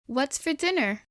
What's for dinner?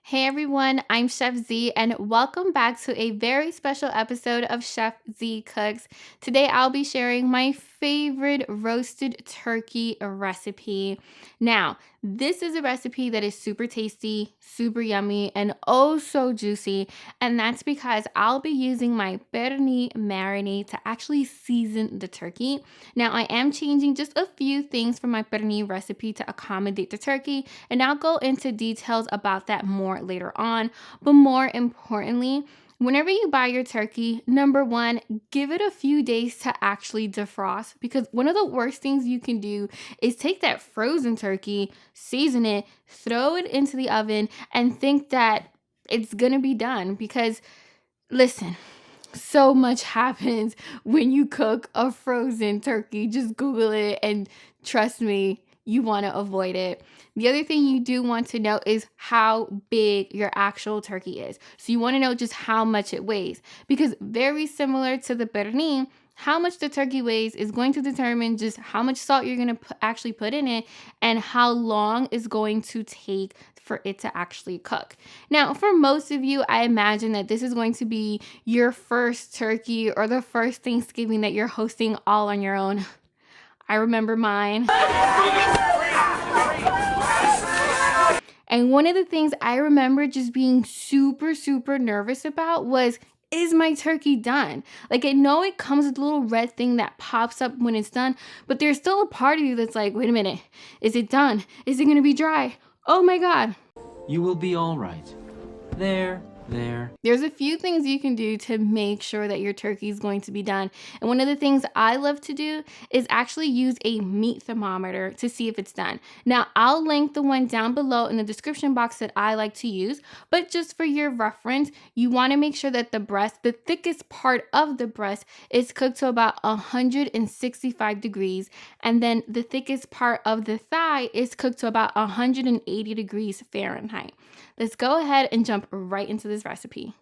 Hey everyone, I'm Chef Z, and welcome back to a very special episode of Chef Z Cooks. Today I'll be sharing my favorite roasted turkey recipe. Now, this is a recipe that is super tasty, super yummy, and oh so juicy, and that's because I'll be using my Pernil marinade to actually season the turkey. Now, I am changing just a few things from my Pernil recipe to accommodate the turkey, and I'll go into details about that more later on. But more importantly, whenever you buy your turkey, number one, give it a few days to actually defrost, because one of the worst things you can do is take that frozen turkey, season it, throw it into the oven, and think that it's gonna be done. Because listen, so much happens when you cook a frozen turkey. Just Google it and trust me, you want to avoid it. The other thing you do want to know is how big your actual turkey is. So you want to know just how much it weighs, because very similar to the pernil, how much the turkey weighs is going to determine just how much salt you're going to actually put in it and how long it's going to take for it to actually cook. Now, for most of you, I imagine that this is going to be your first turkey or the first Thanksgiving that you're hosting all on your own. I remember mine. And one of the things I remember just being super, super nervous about was, is my turkey done? Like, I know it comes with a little red thing that pops up when it's done, but there's still a part of you that's like, wait a minute, is it done? Is it gonna be dry? Oh my God. You will be all right. There. There's a few things you can do to make sure that your turkey is going to be done. And one of the things I love to do is actually use a meat thermometer to see if it's done. Now, I'll link the one down below in the description box that I like to use, but just for your reference, you want to make sure that the breast, the thickest part of the breast, is cooked to about 165 degrees, and then the thickest part of the thigh is cooked to about 180 degrees Fahrenheit. Let's go ahead and jump right into this recipe.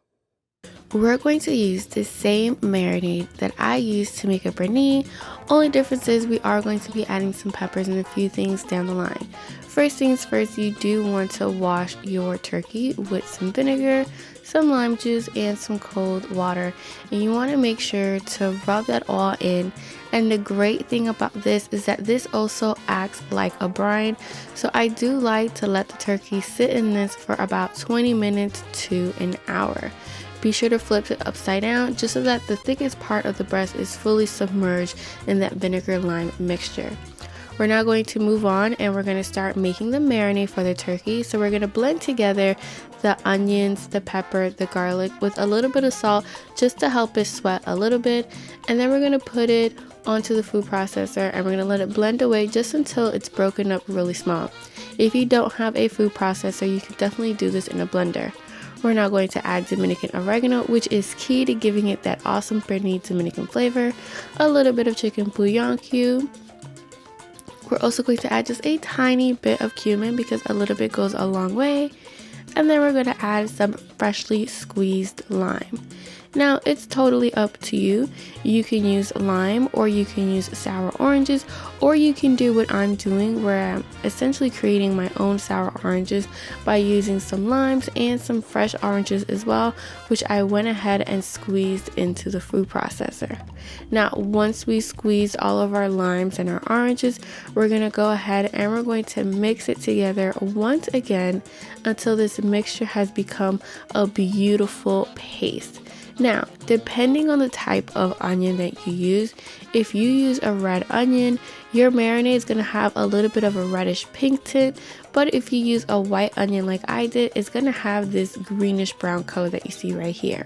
We're going to use the same marinade that I used to make a pernil. Only difference is we are going to be adding some peppers and a few things down the line. First things first, you do want to wash your turkey with some vinegar, some lime juice, and some cold water. And you want to make sure to rub that all in. And the great thing about this is that this also acts like a brine. So I do like to let the turkey sit in this for about 20 minutes to an hour. Be sure to flip it upside down just so that the thickest part of the breast is fully submerged in that vinegar lime mixture. We're now going to move on and we're going to start making the marinade for the turkey. So we're going to blend together the onions, the pepper, the garlic with a little bit of salt just to help it sweat a little bit. And then we're going to put it onto the food processor and we're going to let it blend away just until it's broken up really small. If you don't have a food processor, you can definitely do this in a blender. We're now going to add Dominican oregano, which is key to giving it that awesome Pernil Dominican flavor. A little bit of chicken bouillon cube. We're also going to add just a tiny bit of cumin because a little bit goes a long way. And then we're going to add some freshly squeezed lime. Now, it's totally up to you. You can use lime or you can use sour oranges, or you can do what I'm doing where I'm essentially creating my own sour oranges by using some limes and some fresh oranges as well, which I went ahead and squeezed into the food processor. Now, once we squeeze all of our limes and our oranges, we're going to go ahead and we're going to mix it together once again until this mixture has become a beautiful paste. Now, depending on the type of onion that you use, if you use a red onion, your marinade is going to have a little bit of a reddish pink tint, but if you use a white onion like I did, it's going to have this greenish brown color that you see right here.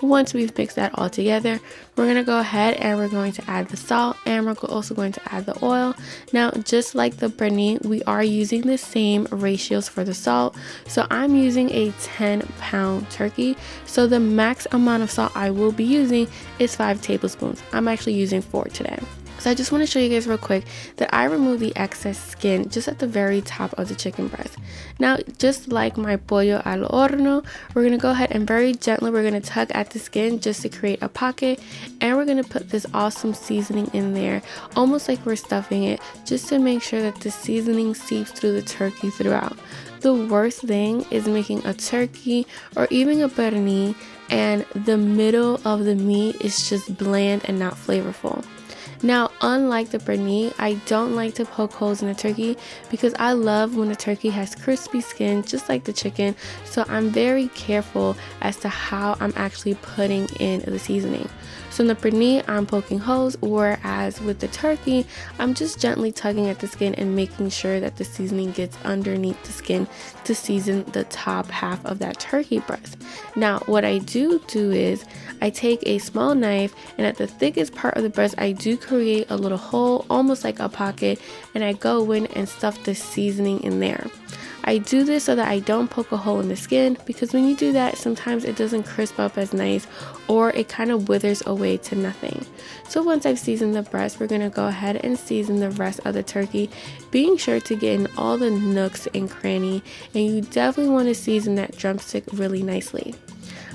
Once we've mixed that all together, we're going to go ahead and we're going to add the salt and we're also going to add the oil. Now, just like the pernil, we are using the same ratios for the salt. So I'm using a 10-pound turkey. So the max amount of salt I will be using is 5 tablespoons. I'm actually using 4 today. So I just want to show you guys real quick that I remove the excess skin just at the very top of the chicken breast. Now, just like my pollo al horno, we're going to go ahead and very gently, we're going to tug at the skin just to create a pocket. And we're going to put this awesome seasoning in there, almost like we're stuffing it, just to make sure that the seasoning seeps through the turkey throughout. The worst thing is making a turkey or even a pernil and the middle of the meat is just bland and not flavorful. Now, unlike the pernil, I don't like to poke holes in the turkey because I love when the turkey has crispy skin just like the chicken, so I'm very careful as to how I'm actually putting in the seasoning. So in the pernil, I'm poking holes, whereas with the turkey, I'm just gently tugging at the skin and making sure that the seasoning gets underneath the skin to season the top half of that turkey breast. Now, what I do is I take a small knife and at the thickest part of the breast, I do create a little hole, almost like a pocket, and I go in and stuff the seasoning in there. I do this so that I don't poke a hole in the skin because when you do that, sometimes it doesn't crisp up as nice or it kind of withers away to nothing. So once I've seasoned the breast, we're going to go ahead and season the rest of the turkey, being sure to get in all the nooks and cranny, and you definitely want to season that drumstick really nicely.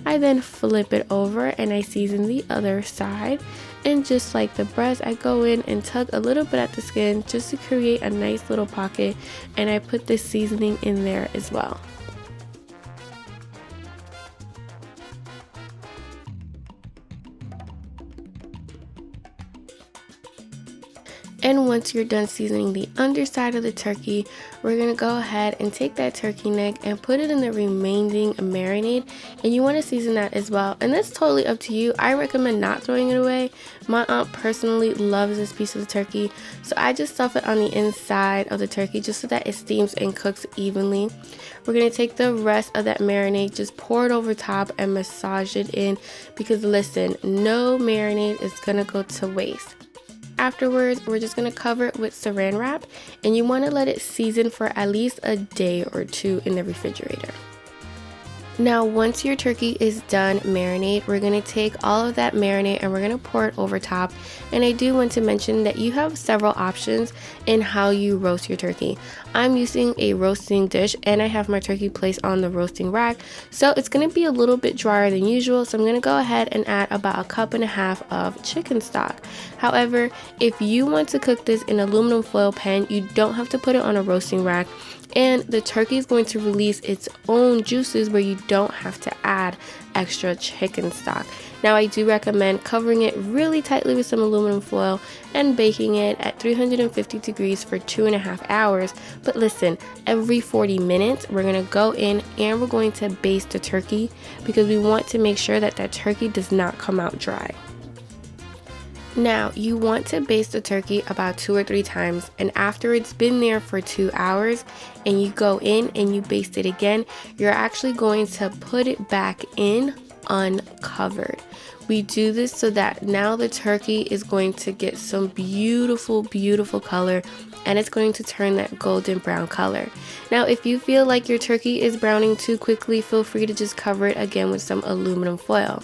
I then flip it over and I season the other side. And just like the breast, I go in and tug a little bit at the skin just to create a nice little pocket, and I put this seasoning in there as well. And once you're done seasoning the underside of the turkey, we're going to go ahead and take that turkey neck and put it in the remaining marinade. And you want to season that as well. And that's totally up to you. I recommend not throwing it away. My aunt personally loves this piece of the turkey, so I just stuff it on the inside of the turkey just so that it steams and cooks evenly. We're going to take the rest of that marinade, just pour it over top and massage it in because listen, no marinade is going to go to waste. Afterwards, we're just going to cover it with saran wrap, and you want to let it season for at least a day or two in the refrigerator. Now, once your turkey is done marinade, we're going to take all of that marinade and we're going to pour it over top. And I do want to mention that you have several options in how you roast your turkey. I'm using a roasting dish and I have my turkey placed on the roasting rack. So it's going to be a little bit drier than usual. So I'm going to go ahead and add about 1.5 cups of chicken stock. However, if you want to cook this in aluminum foil pan, you don't have to put it on a roasting rack. And the turkey is going to release its own juices where you don't have to add extra chicken stock. Now, I do recommend covering it really tightly with some aluminum foil and baking it at 350 degrees for 2.5 hours. But listen, every 40 minutes, we're going to go in and we're going to baste the turkey because we want to make sure that that turkey does not come out dry. Now, you want to baste the turkey about 2 or 3 times, and after it's been there for 2 hours and you go in and you baste it again, you're actually going to put it back in uncovered. We do this so that now the turkey is going to get some beautiful, beautiful color, and it's going to turn that golden brown color. Now, if you feel like your turkey is browning too quickly, feel free to just cover it again with some aluminum foil.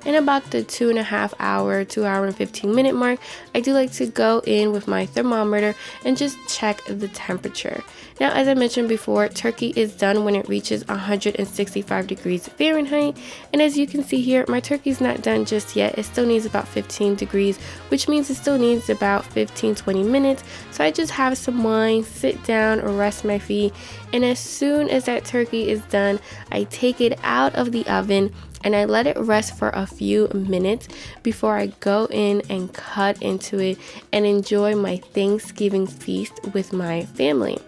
In about the 2.5 hour, 2 hour and 15 minute mark, I do like to go in with my thermometer and just check the temperature. Now, as I mentioned before, turkey is done when it reaches 165 degrees Fahrenheit. And as you can see here, my turkey's not done just yet. It still needs about 15 degrees, which means it still needs about 15-20 minutes. So I just have some wine, sit down, rest my feet. And as soon as that turkey is done, I take it out of the oven and I let it rest for a few minutes before I go in and cut into it and enjoy my Thanksgiving feast with my family.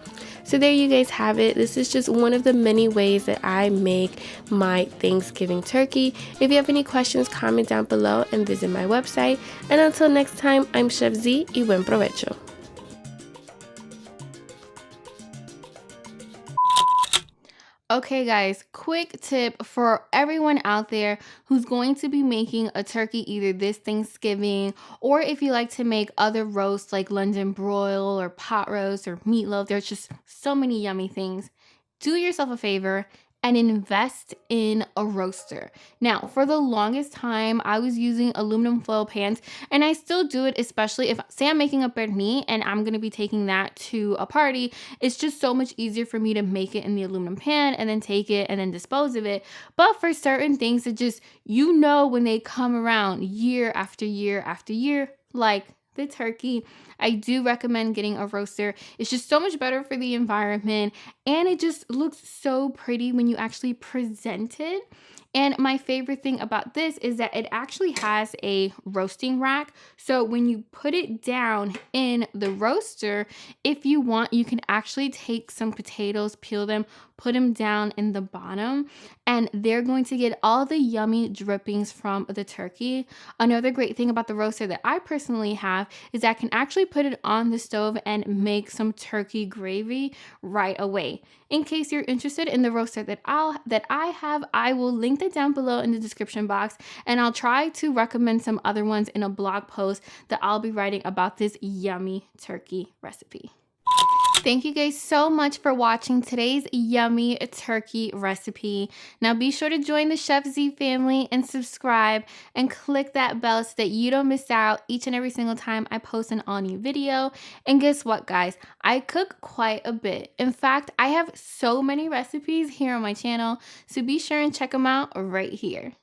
So there you guys have it. This is just one of the many ways that I make my Thanksgiving turkey. If you have any questions, comment down below and visit my website. And until next time, I'm Chef Z y buen provecho. Okay, guys, quick tip for everyone out there who's going to be making a turkey either this Thanksgiving or if you like to make other roasts like London broil or pot roast or meatloaf. There's just so many yummy things. Do yourself a favor and invest in a roaster. Now, for the longest time, I was using aluminum foil pans, and I still do it, especially if, say, I'm making a pernil and I'm gonna be taking that to a party. It's just so much easier for me to make it in the aluminum pan and then take it and then dispose of it. But for certain things that just, when they come around year after year after year, like the turkey, I do recommend getting a roaster. It's just so much better for the environment, and it just looks so pretty when you actually present it. And my favorite thing about this is that it actually has a roasting rack. So when you put it down in the roaster, if you want, you can actually take some potatoes, peel them, put them down in the bottom, and they're going to get all the yummy drippings from the turkey. Another great thing about the roaster that I personally have is that I can actually put it on the stove and make some turkey gravy right away. In case you're interested in the roaster that I have, I will link that down below in the description box, and I'll try to recommend some other ones in a blog post that I'll be writing about this yummy turkey recipe. Thank you guys so much for watching today's yummy turkey recipe. Now be sure to join the Chef Z family and subscribe and click that bell so that you don't miss out each and every single time I post an all new video. And guess what, guys? I cook quite a bit. In fact, I have so many recipes here on my channel, so be sure and check them out right here.